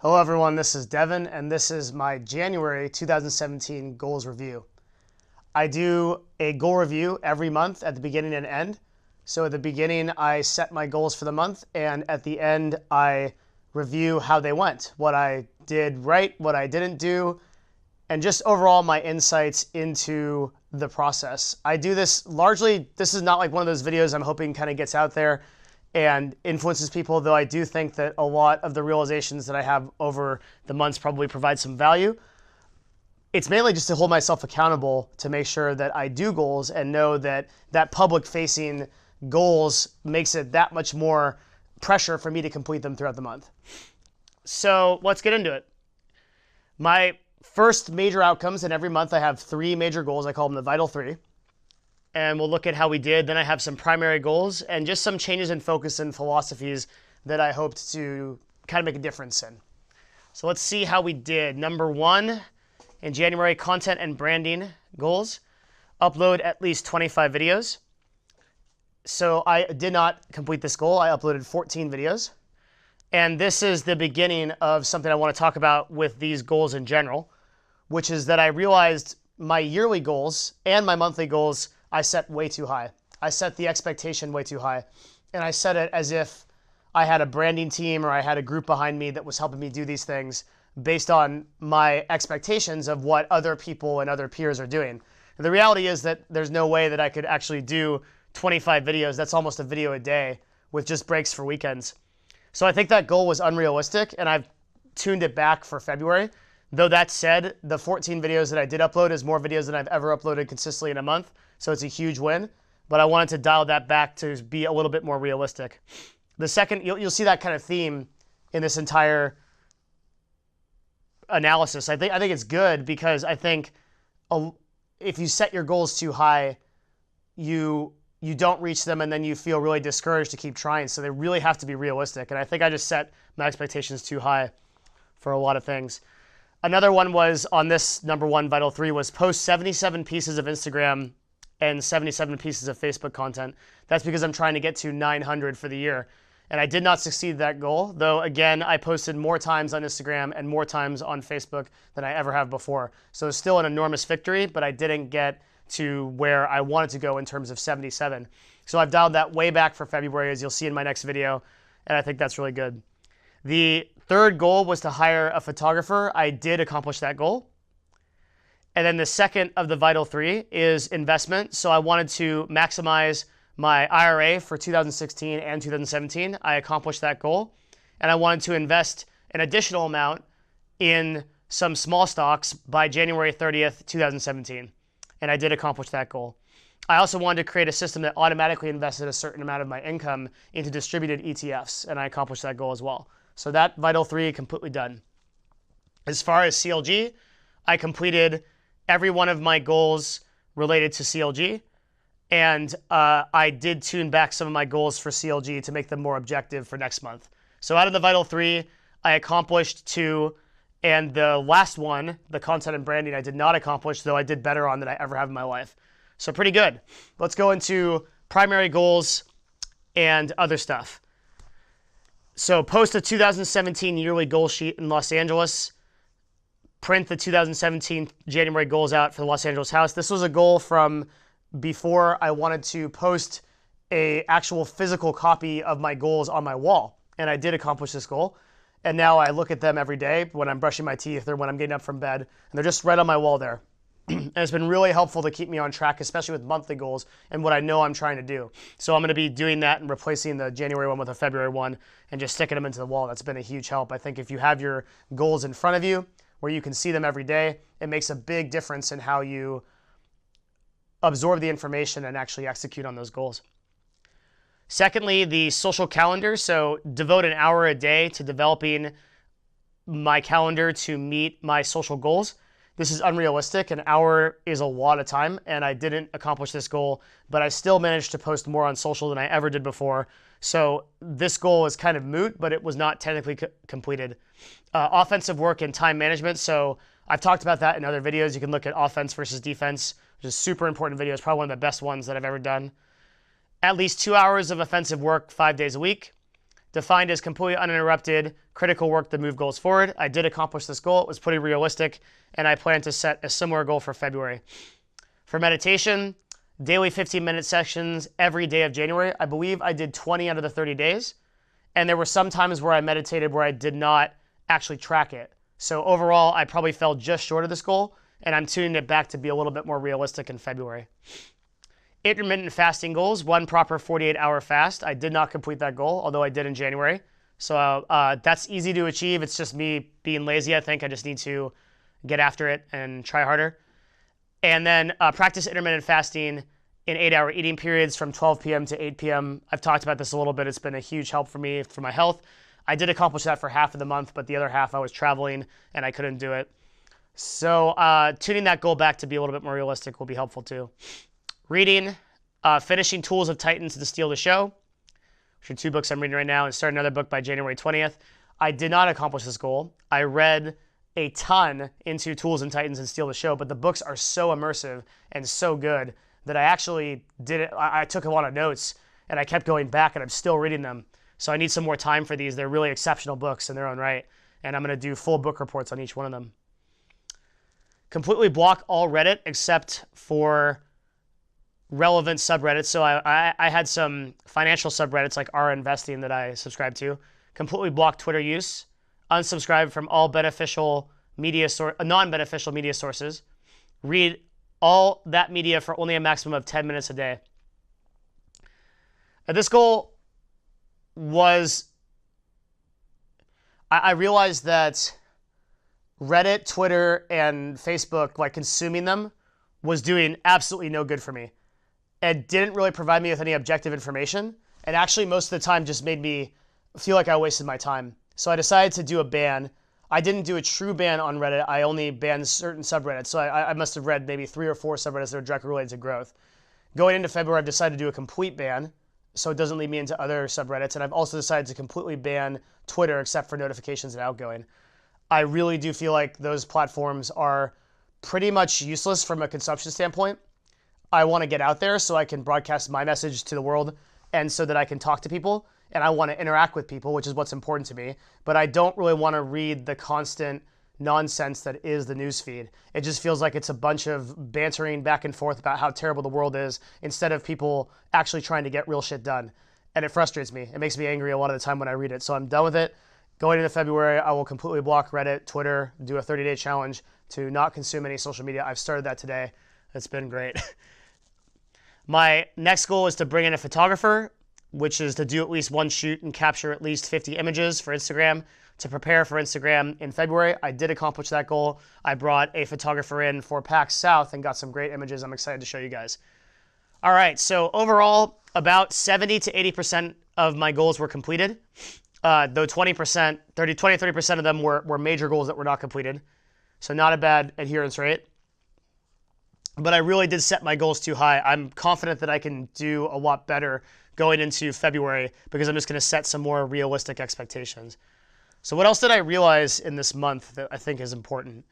Hello everyone, this is Devin, and this is my January 2017 goals review. I do a goal review every month at the beginning and end. So at the beginning, I set my goals for the month, and at the end, I review how they went, what I did right, what I didn't do, and just overall my insights into the process. I do this largely, this is not like one of those videos I'm hoping kind of gets out there and influences people, though I do think that a lot of the realizations that I have over the months probably provide some value. It's mainly just to hold myself accountable to make sure that I do goals and know that that public-facing goals makes it that much more pressure for me to complete them throughout the month. So let's get into it. My first major outcomes, and every month I have 3 major goals. I call them the Vital 3. And we'll look at how we did. Then I have some primary goals and just some changes in focus and philosophies that I hoped to kind of make a difference in. So let's see how we did. Number 1 in January, content and branding goals. Upload at least 25 videos. So I did not complete this goal. I uploaded 14 videos. And this is the beginning of something I want to talk about with these goals in general, which is that I realized my yearly goals and my monthly goals I set way too high. I set the expectation way too high. And I set it as if I had a branding team or I had a group behind me that was helping me do these things based on my expectations of what other people and other peers are doing. And the reality is that there's no way that I could actually do 25 videos. That's almost a video a day with just breaks for weekends. So I think that goal was unrealistic, and I've tuned it back for February. Though that said, the 14 videos that I did upload is more videos than I've ever uploaded consistently in a month. So it's a huge win, but I wanted to dial that back to be a little bit more realistic. The second, you'll see that kind of theme in this entire analysis. I think it's good because I think if you set your goals too high, you don't reach them and then you feel really discouraged to keep trying. So they really have to be realistic. And I think I just set my expectations too high for a lot of things. Another one was on this number 1 Vital 3 was post 77 pieces of Instagram and 77 pieces of Facebook content. That's because I'm trying to get to 900 for the year. And I did not succeed that goal, though again, I posted more times on Instagram and more times on Facebook than I ever have before. So it's still an enormous victory, but I didn't get to where I wanted to go in terms of 77. So I've dialed that way back for February, as you'll see in my next video, and I think that's really good. The third goal was to hire a photographer. I did accomplish that goal. And then the second of the Vital 3 is investment. So I wanted to maximize my IRA for 2016 and 2017. I accomplished that goal. And I wanted to invest an additional amount in some small stocks by January 30th, 2017. And I did accomplish that goal. I also wanted to create a system that automatically invested a certain amount of my income into distributed ETFs, and I accomplished that goal as well. So that Vital 3 completely done. As far as CLG, I completed every one of my goals related to CLG, and I did tune back some of my goals for CLG to make them more objective for next month. So out of the Vital 3, I accomplished 2, and the last one, the content and branding, I did not accomplish, though I did better on than I ever have in my life. So pretty good. Let's go into primary goals and other stuff. So post a 2017 yearly goal sheet in Los Angeles. Print the 2017 January goals out for the Los Angeles house. This was a goal from before I wanted to post a actual physical copy of my goals on my wall. And I did accomplish this goal. And now I look at them every day when I'm brushing my teeth or when I'm getting up from bed. And they're just right on my wall there. And it's been really helpful to keep me on track, especially with monthly goals and what I know I'm trying to do. So I'm going to be doing that and replacing the January one with a February one and just sticking them into the wall. That's been a huge help. I think if you have your goals in front of you where you can see them every day, it makes a big difference in how you absorb the information and actually execute on those goals. Secondly, the social calendar. So devote an hour a day to developing my calendar to meet my social goals. This is unrealistic. An hour is a lot of time, and I didn't accomplish this goal, but I still managed to post more on social than I ever did before. So this goal is kind of moot, but it was not technically completed. Offensive work and time management. So I've talked about that in other videos. You can look at offense versus defense, which is a super important video. It's probably one of the best ones that I've ever done. At least 2 hours of offensive work 5 days a week. defined as completely uninterrupted, critical work to move goals forward. I did accomplish this goal. It was pretty realistic, and I plan to set a similar goal for February. For meditation, daily 15-minute sessions every day of January. I believe I did 20 out of the 30 days, and there were some times where I meditated where I did not actually track it. So overall, I probably fell just short of this goal, and I'm tuning it back to be a little bit more realistic in February. Intermittent fasting goals, 1 proper 48-hour fast. I did not complete that goal, although I did in January. So that's easy to achieve. It's just me being lazy, I think. I just need to get after it and try harder. And then practice intermittent fasting in 8-hour eating periods from 12 p.m. to 8 p.m. I've talked about this a little bit. It's been a huge help for me for my health. I did accomplish that for half of the month, but the other half I was traveling and I couldn't do it. So tuning that goal back to be a little bit more realistic will be helpful too. Reading, finishing Tools of Titans to Steal the Show, which are 2 books I'm reading right now, and start another book by January 20th. I did not accomplish this goal. I read a ton into Tools and Titans and Steal the Show, but the books are so immersive and so good that I actually did it. I took a lot of notes and I kept going back and I'm still reading them. So I need some more time for these. They're really exceptional books in their own right. And I'm going to do full book reports on each one of them. Completely block all Reddit except for relevant subreddits. So I had some financial subreddits like R Investing that I subscribe to. Completely block Twitter use. Unsubscribe from all non-beneficial media sources. Read all that media for only a maximum of 10 minutes a day. And this goal was, I realized that Reddit, Twitter, and Facebook, like consuming them, was doing absolutely no good for me. It didn't really provide me with any objective information, and actually most of the time just made me feel like I wasted my time. So I decided to do a ban. I didn't do a true ban on Reddit. I only banned certain subreddits. So I must have read maybe 3 or 4 subreddits that are directly related to growth. Going into February, I've decided to do a complete ban so it doesn't lead me into other subreddits. And I've also decided to completely ban Twitter except for notifications and outgoing. I really do feel like those platforms are pretty much useless from a consumption standpoint. I want to get out there so I can broadcast my message to the world and so that I can talk to people. And I want to interact with people, which is what's important to me. But I don't really want to read the constant nonsense that is the news feed. It just feels like it's a bunch of bantering back and forth about how terrible the world is instead of people actually trying to get real shit done. And it frustrates me. It makes me angry a lot of the time when I read it. So I'm done with it. Going into February, I will completely block Reddit, Twitter, do a 30-day challenge to not consume any social media. I've started that today. It's been great. My next goal is to bring in a photographer, which is to do at least 1 shoot and capture at least 50 images for Instagram to prepare for Instagram in February. I did accomplish that goal. I brought a photographer in for PAX South and got some great images I'm excited to show you guys. All right, so overall, about 70 to 80% of my goals were completed, though 30% of them were major goals that were not completed. So not a bad adherence rate. But I really did set my goals too high. I'm confident that I can do a lot better going into February because I'm just going to set some more realistic expectations. So what else did I realize in this month that I think is important?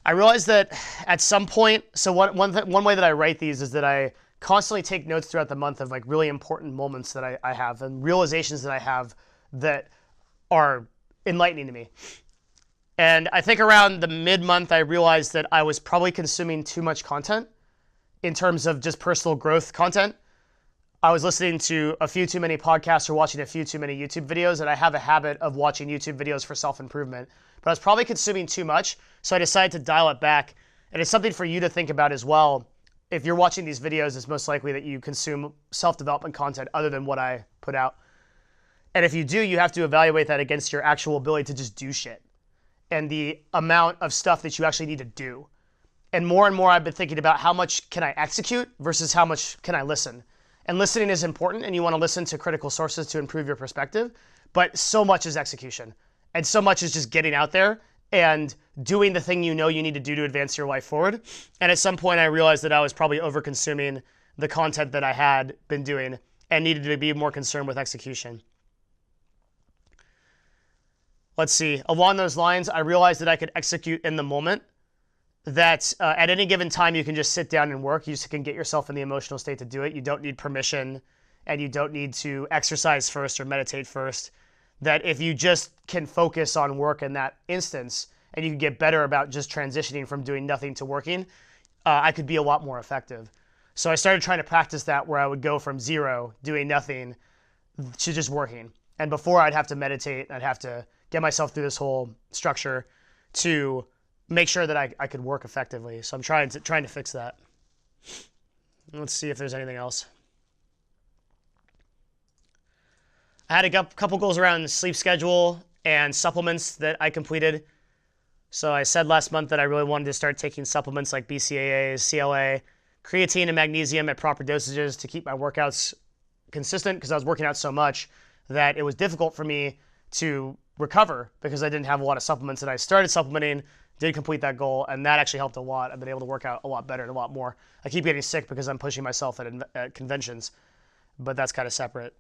I realized that at some point, so one way that I write these is that I constantly take notes throughout the month of like really important moments that I have and realizations that I have that are enlightening to me. And I think around the mid-month, I realized that I was probably consuming too much content in terms of just personal growth content. I was listening to a few too many podcasts or watching a few too many YouTube videos, and I have a habit of watching YouTube videos for self-improvement. But I was probably consuming too much, so I decided to dial it back. And it's something for you to think about as well. If you're watching these videos, it's most likely that you consume self-development content other than what I put out. And if you do, you have to evaluate that against your actual ability to just do shit and the amount of stuff that you actually need to do. And more I've been thinking about how much can I execute versus how much can I listen. And listening is important, and you want to listen to critical sources to improve your perspective, but so much is execution. And so much is just getting out there and doing the thing you know you need to do to advance your life forward. And at some point I realized that I was probably over-consuming the content that I had been doing and needed to be more concerned with execution. Let's see, along those lines, I realized that I could execute in the moment, that at any given time you can just sit down and work. You just can get yourself in the emotional state to do it. You don't need permission and you don't need to exercise first or meditate first. That if you just can focus on work in that instance, and you can get better about just transitioning from doing nothing to working, I could be a lot more effective. So I started trying to practice that, where I would go from zero, doing nothing, to just working. And before, I'd have to meditate, I'd have to get myself through this whole structure to make sure that I could work effectively. So I'm trying to fix that. Let's see if there's anything else. I had a couple goals around sleep schedule and supplements that I completed. So I said last month that I really wanted to start taking supplements like BCAAs, CLA, creatine, and magnesium at proper dosages to keep my workouts consistent, because I was working out so much that it was difficult for me to recover because I didn't have a lot of supplements. And I started supplementing, did complete that goal, and that actually helped a lot. I've been able to work out a lot better and a lot more. I keep getting sick because I'm pushing myself at conventions, but that's kind of separate.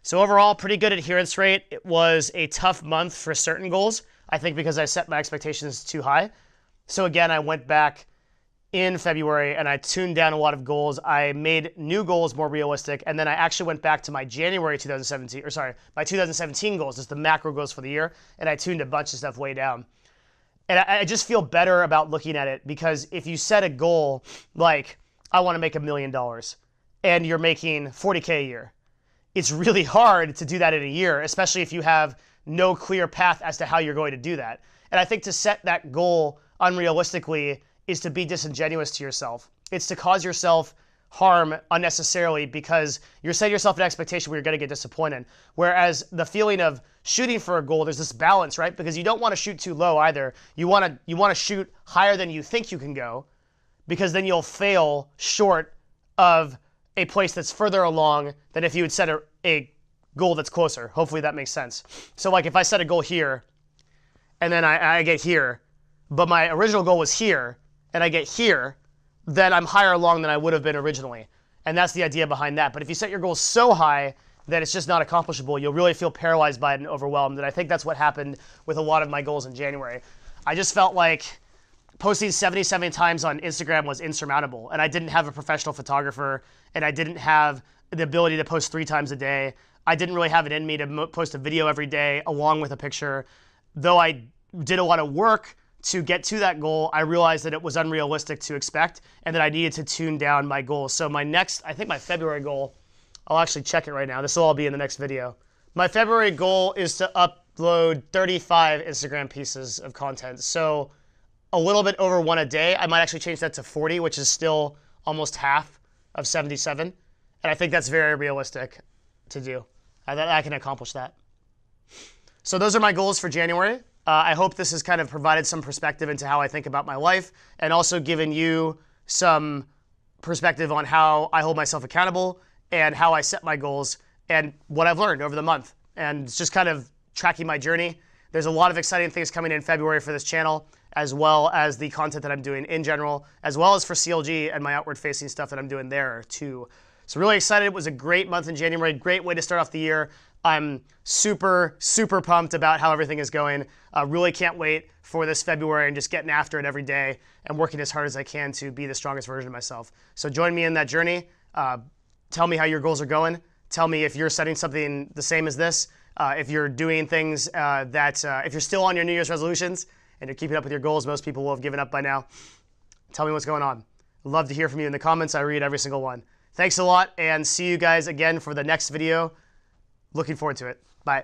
So overall, pretty good adherence rate. It was a tough month for certain goals, I think because I set my expectations too high. So again, I went back in February and I tuned down a lot of goals. I made new goals more realistic, and then I actually went back to my my 2017 goals, just the macro goals for the year, and I tuned a bunch of stuff way down. And I just feel better about looking at it, because if you set a goal like, I want to make $1 million, and you're making $40K a year, it's really hard to do that in a year, especially if you have no clear path as to how you're going to do that. And I think to set that goal unrealistically is to be disingenuous to yourself. It's to cause yourself harm unnecessarily, because you're setting yourself an expectation where you're going to get disappointed. Whereas the feeling of shooting for a goal, there's this balance, right? Because you don't want to shoot too low either. You want to shoot higher than you think you can go, because then you'll fail short of a place that's further along than if you would set a goal that's closer. Hopefully that makes sense. So like if I set a goal here, and then I get here, but my original goal was here, and I get here, then I'm higher along than I would have been originally. And that's the idea behind that. But if you set your goals so high that it's just not accomplishable, you'll really feel paralyzed by it and overwhelmed. And I think that's what happened with a lot of my goals in January. I just felt like posting 77 times on Instagram was insurmountable. And I didn't have a professional photographer, and I didn't have the ability to post 3 times a day. I didn't really have it in me to post a video every day along with a picture. Though I did a lot of work to get to that goal, I realized that it was unrealistic to expect, and that I needed to tune down my goals. So my next, I think my February goal, I'll actually check it right now. This will all be in the next video. My February goal is to upload 35 Instagram pieces of content. So a little bit over 1 a day. I might actually change that to 40, which is still almost half of 77. And I think that's very realistic to do. I can accomplish that. So those are my goals for January. I hope this has kind of provided some perspective into how I think about my life, and also given you some perspective on how I hold myself accountable and how I set my goals and what I've learned over the month. And it's just kind of tracking my journey. There's a lot of exciting things coming in February for this channel, as well as the content that I'm doing in general, as well as for CLG and my outward-facing stuff that I'm doing there too. So really excited. It was a great month in January. Great way to start off the year. I'm super, super pumped about how everything is going. Really can't wait for this February and just getting after it every day and working as hard as I can to be the strongest version of myself. So join me in that journey. Tell me how your goals are going. Tell me if you're setting something the same as this. If you're doing things if you're still on your New Year's resolutions and you're keeping up with your goals, most people will have given up by now. Tell me what's going on. I'd love to hear from you in the comments. I read every single one. Thanks a lot, and see you guys again for the next video. Looking forward to it. Bye.